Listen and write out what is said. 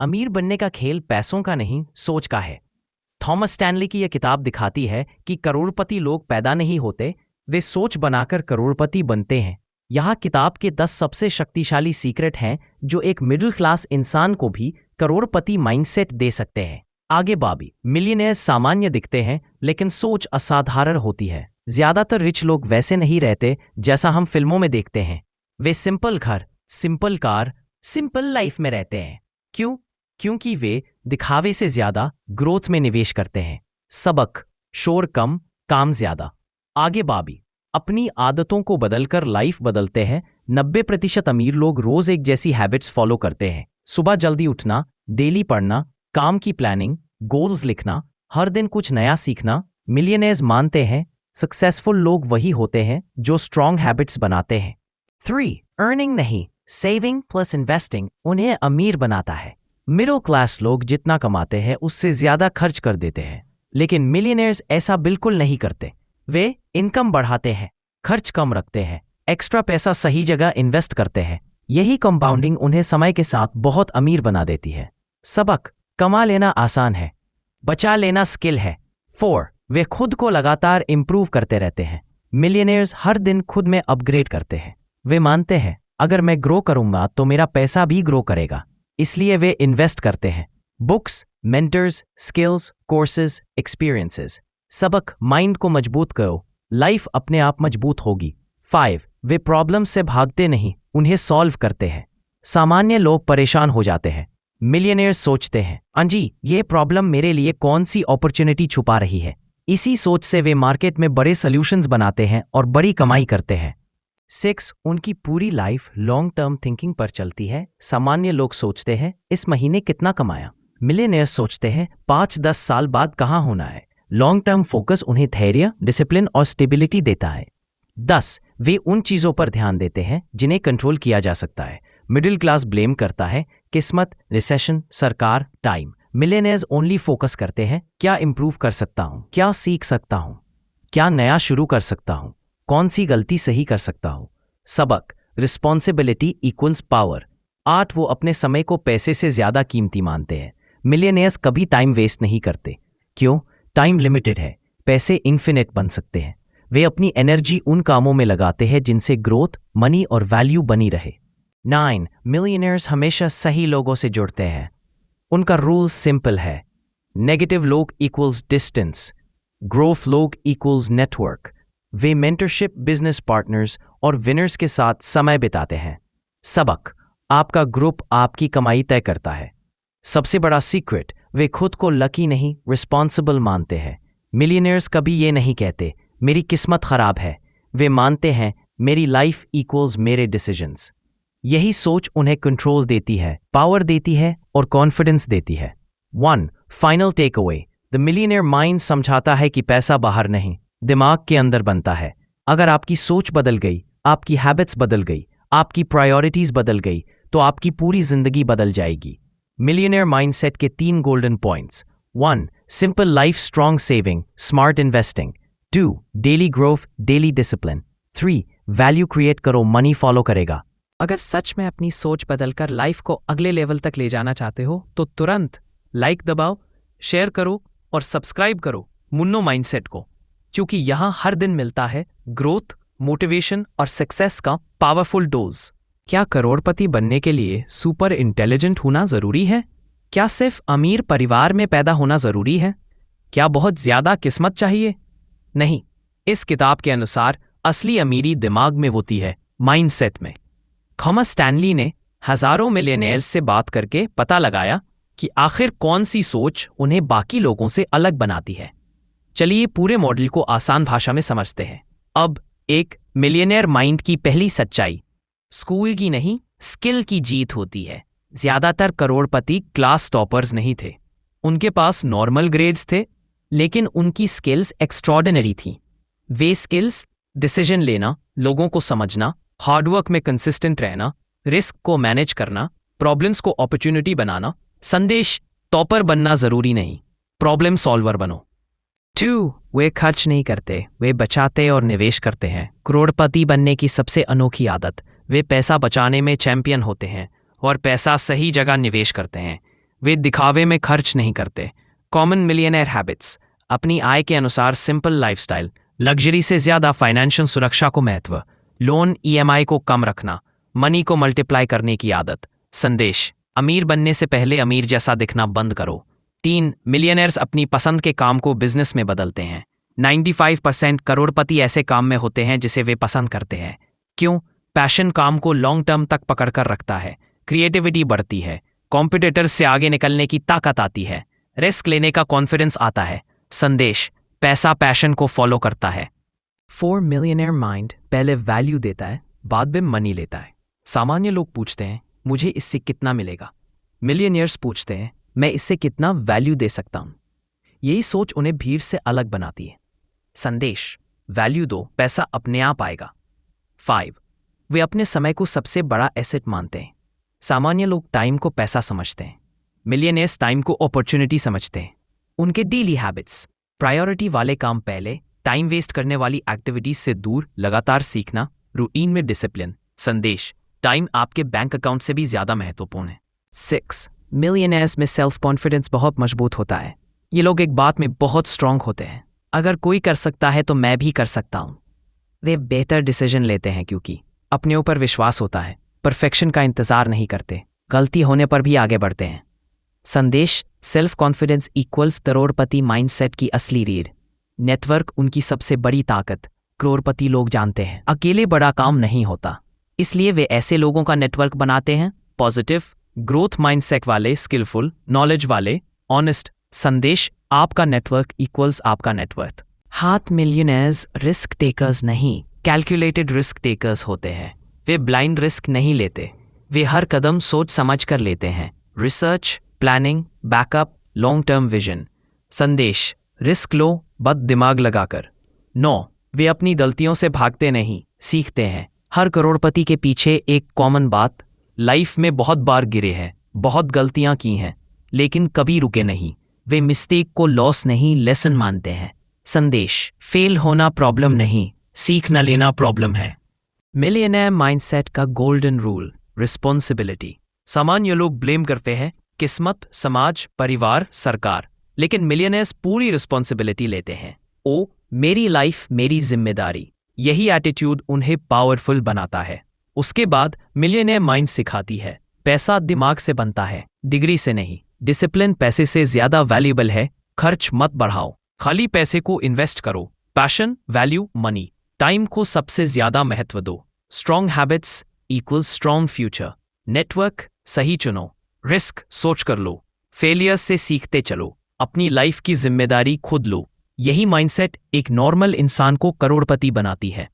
अमीर बनने का खेल पैसों का नहीं, सोच का है। थॉमस स्टैनली की यह किताब दिखाती है कि करोड़पति लोग पैदा नहीं होते, वे सोच बनाकर करोड़पति बनते हैं। यहाँ किताब के 10 सबसे शक्तिशाली सीक्रेट हैं जो एक मिडिल क्लास इंसान को भी करोड़पति माइंडसेट दे सकते हैं। आगे बाबी, मिलियनेयर्स सामान्य दिखते हैं लेकिन सोच असाधारण होती है। ज्यादातर रिच लोग वैसे नहीं रहते जैसा हम फिल्मों में देखते हैं। वे सिंपल घर, सिंपल कार, सिंपल लाइफ में रहते हैं। क्यों? क्योंकि वे दिखावे से ज्यादा ग्रोथ में निवेश करते हैं। सबक, शोर कम, काम ज्यादा। आगे बाबी, अपनी आदतों को बदलकर लाइफ बदलते हैं। 90% अमीर लोग रोज एक जैसी हैबिट्स फॉलो करते हैं। सुबह जल्दी उठना, डेली पढ़ना, काम की प्लानिंग, गोल्स लिखना, हर दिन कुछ नया सीखना। मिलियनेयर्स मानते हैं सक्सेसफुल लोग वही होते हैं जो स्ट्रॉन्ग हैबिट्स बनाते हैं। 3. अर्निंग नहीं, सेविंग प्लस इन्वेस्टिंग उन्हें अमीर बनाता है। मिडिल क्लास लोग जितना कमाते हैं उससे ज्यादा खर्च कर देते हैं, लेकिन मिलियनेयर्स ऐसा बिल्कुल नहीं करते। वे इनकम बढ़ाते हैं, खर्च कम रखते हैं, एक्स्ट्रा पैसा सही जगह इन्वेस्ट करते हैं। यही कंपाउंडिंग उन्हें समय के साथ बहुत अमीर बना देती है। सबक, कमा लेना आसान है, बचा लेना स्किल है। 4. वे खुद को लगातार इंप्रूव करते रहते हैं। मिलियनेयर्स हर दिन खुद में अपग्रेड करते हैं। वे मानते हैं अगर मैं ग्रो करूंगा तो मेरा पैसा भी ग्रो करेगा, इसलिए वे इन्वेस्ट करते हैं। Books, mentors, skills, courses, experiences. सबक, माइंड को मजबूत करो, लाइफ अपने आप मजबूत होगी। 5. वे प्रॉब्लम से भागते नहीं, उन्हें सॉल्व करते हैं। सामान्य लोग परेशान हो जाते हैं, मिलियनेयर्स सोचते हैं अंजी ये प्रॉब्लम मेरे लिए कौन सी अपॉर्चुनिटी छुपा रही है। इसी सोच से वे मार्केट में बड़े सॉल्यूशंस बनाते हैं और बड़ी कमाई करते हैं। 6. उनकी पूरी लाइफ लॉन्ग टर्म थिंकिंग पर चलती है। सामान्य लोग सोचते हैं इस महीने कितना कमाया, मिलियनेयर्स सोचते हैं 5-10 साल बाद कहाँ होना है। लॉन्ग टर्म फोकस उन्हें धैर्य, डिसिप्लिन और स्टेबिलिटी देता है। 10. वे उन चीजों पर ध्यान देते हैं जिन्हें कंट्रोल किया जा सकता है। मिडिल क्लास ब्लेम करता है किस्मत, रिसेशन, सरकार, टाइम। मिलियनेयर्स ओनली फोकस करते हैं क्या इंप्रूव कर सकता हूं, क्या सीख सकता हूं, क्या नया शुरू कर सकता हूं, कौन सी गलती सही कर सकता हूं। सबक, रिस्पॉन्सिबिलिटी इक्वल्स पावर। 8. वो अपने समय को पैसे से ज्यादा कीमती मानते हैं। मिलियनेयर्स कभी टाइम वेस्ट नहीं करते। क्यों? टाइम लिमिटेड है, पैसे इन्फिनिट बन सकते हैं। वे अपनी एनर्जी उन कामों में लगाते हैं जिनसे ग्रोथ, मनी और वैल्यू बनी रहे। 9. मिलियनेयर्स हमेशा सही लोगों से जुड़ते हैं। उनका रूल सिंपल है, नेगेटिव लोग इक्वल्स डिस्टेंस, ग्रोथ लोग इक्वल्स नेटवर्क। वे मेंटरशिप, बिजनेस पार्टनर्स और विनर्स के साथ समय बिताते हैं। सबक, आपका ग्रुप आपकी कमाई तय करता है। सबसे बड़ा सीक्रेट, वे खुद को लकी नहीं रिस्पॉन्सिबल मानते हैं। मिलियनेयर्स कभी ये नहीं कहते मेरी किस्मत खराब है, वे मानते हैं मेरी लाइफ इक्वल्स मेरे डिसीजंस। यही सोच उन्हें कंट्रोल देती है, पावर देती है और कॉन्फिडेंस देती है। 1. Final takeaway, the millionaire mind समझाता है कि पैसा बाहर नहीं, दिमाग के अंदर बनता है। अगर आपकी सोच बदल गई, आपकी हैबिट्स बदल गई, आपकी प्रायोरिटीज बदल गई, तो आपकी पूरी जिंदगी बदल जाएगी। मिलियनेयर माइंडसेट के 3 golden points. 1. Simple life, strong saving, smart investing. 2. Daily growth, daily discipline. 3. Value create करो, मनी फॉलो करेगा। अगर सच में अपनी सोच बदलकर लाइफ को अगले लेवल तक ले जाना चाहते हो तो तुरंत लाइक दबाओ, शेयर करो और सब्सक्राइब करो मुन्नो माइंडसेट को, क्योंकि यहाँ हर दिन मिलता है ग्रोथ, मोटिवेशन और सक्सेस का पावरफुल डोज। क्या करोड़पति बनने के लिए सुपर इंटेलिजेंट होना जरूरी है? क्या सिर्फ अमीर परिवार में पैदा होना जरूरी है? क्या बहुत ज्यादा किस्मत चाहिए? नहीं, इस किताब के अनुसार असली अमीरी दिमाग में होती है, माइंडसेट में। थॉमस स्टैनली ने हजारों मिलियनेयर्स से बात करके पता लगाया कि आखिर कौन सी सोच उन्हें बाकी लोगों से अलग बनाती है। चलिए पूरे मॉडल को आसान भाषा में समझते हैं। अब एक मिलियनेयर माइंड की पहली सच्चाई, स्कूल की नहीं, स्किल की जीत होती है। ज्यादातर करोड़पति क्लास टॉपर्स नहीं थे, उनके पास नॉर्मल ग्रेड्स थे, लेकिन उनकी स्किल्स एक्स्ट्रॉर्डिनरी थी। वे स्किल्स डिसीजन लेना, लोगों को समझना, हार्डवर्क में कंसिस्टेंट रहना, रिस्क को मैनेज करना, प्रॉब्लम्स को अपॉर्चुनिटी बनाना। संदेश, टॉपर बनना जरूरी नहीं, प्रॉब्लम सॉल्वर बनो। 2. वे खर्च नहीं करते, वे बचाते और निवेश करते हैं। करोड़पति बनने की सबसे अनोखी आदत, वे पैसा बचाने में चैंपियन होते हैं और पैसा सही जगह निवेश करते हैं। वे दिखावे में खर्च नहीं करते। कॉमन मिलियनेयर हैबिट्स, अपनी आय के अनुसार सिंपल लाइफस्टाइल, लग्जरी से ज्यादा फाइनेंशियल सुरक्षा को महत्व, लोन ईएमआई को कम रखना, मनी को मल्टीप्लाई करने की आदत। संदेश, अमीर बनने से पहले अमीर जैसा दिखना बंद करो। 3. मिलियनेयर्स अपनी पसंद के काम को बिजनेस में बदलते हैं। 95% करोड़पति ऐसे काम में होते हैं जिसे वे पसंद करते हैं। क्यों? पैशन काम को लॉन्ग टर्म तक पकड़कर रखता है, क्रिएटिविटी बढ़ती है, कॉम्पिटिटर्स से आगे निकलने की ताकत आती है, रिस्क लेने का कॉन्फिडेंस आता है। संदेश, पैसा पैशन को फॉलो करता है। 4. मिलियनेयर माइंड पहले वैल्यू देता है, बाद में मनी लेता है। सामान्य लोग पूछते हैं, मुझे इससे कितना मिलेगा? मिलियनियर्स पूछते हैं, मैं इससे कितना वैल्यू दे सकता हूं? यही सोच उन्हें भीड़ से अलग बनाती है। संदेश, वैल्यू दो, पैसा अपने आप आएगा। 5. वे अपने समय को सबसे बड़ा एसेट मानते हैं। सामान्य लोग टाइम को पैसा समझते हैं, मिलियनियर्स टाइम को अपॉर्चुनिटी समझते हैं। उनके डेली हैबिट्स, प्रायोरिटी वाले काम पहले, टाइम वेस्ट करने वाली एक्टिविटीज से दूर, लगातार सीखना, रूटीन में डिसिप्लिन। संदेश, टाइम आपके बैंक अकाउंट से भी ज्यादा महत्वपूर्ण है। 6. मिलियनेयर्स में सेल्फ कॉन्फिडेंस बहुत मजबूत होता है। ये लोग एक बात में बहुत स्ट्रांग होते हैं, अगर कोई कर सकता है तो मैं भी कर सकता हूं। वे बेहतर डिसीजन लेते हैं क्योंकि अपने ऊपर विश्वास होता है, परफेक्शन का इंतजार नहीं करते, गलती होने पर भी आगे बढ़ते हैं। संदेश, सेल्फ कॉन्फिडेंस इक्वल्स करोड़पति माइंडसेट की असली रीढ़। नेटवर्क उनकी सबसे बड़ी ताकत। करोड़पति लोग जानते हैं अकेले बड़ा काम नहीं होता, इसलिए वे ऐसे लोगों का नेटवर्क बनाते हैं, पॉजिटिव, ग्रोथ माइंडसेट वाले, स्किलफुल, नॉलेज वाले, ऑनेस्ट। संदेश, आपका नेटवर्क इक्वल्स आपका नेटवर्थ। हाथ मिलियनेयर्स रिस्क टेकर्स नहीं, कैलकुलेटेड रिस्क टेकर्स होते हैं। वे ब्लाइंड रिस्क नहीं लेते, वे हर कदम सोच समझ कर लेते हैं। Research, planning, backup, long term vision. संदेश, रिस्क लो, बद दिमाग लगाकर। 9. वे अपनी गलतियों से भागते नहीं, सीखते हैं। हर करोड़पति के पीछे एक कॉमन बात, लाइफ में बहुत बार गिरे हैं, बहुत गलतियां की हैं, लेकिन कभी रुके नहीं। वे मिस्टेक को लॉस नहीं, लेसन मानते हैं। संदेश, फेल होना प्रॉब्लम नहीं, सीख न लेना प्रॉब्लम है। मिलियनेयर माइंडसेट का गोल्डन रूल, रिस्पॉन्सिबिलिटी। सामान्य लोग ब्लेम करते हैं किस्मत, समाज, परिवार, सरकार, लेकिन मिलियनेयर्स पूरी रिस्पॉन्सिबिलिटी लेते हैं। ओ, मेरी लाइफ मेरी जिम्मेदारी। यही एटीट्यूड उन्हें पावरफुल बनाता है। उसके बाद मिलियनेयर माइंड सिखाती है, पैसा दिमाग से बनता है, डिग्री से नहीं। डिसिप्लिन पैसे से ज्यादा वैल्यूएबल है। खर्च मत बढ़ाओ, खाली पैसे को इन्वेस्ट करो। पैशन, वैल्यू, मनी, टाइम को सबसे ज्यादा महत्व दो। Strong habits equals strong future. Network सही चुनो, रिस्क सोच कर लो, फेलियर्स से सीखते चलो, अपनी लाइफ की जिम्मेदारी खुद लो। यही माइंडसेट एक नॉर्मल इंसान को करोड़पति बनाती है।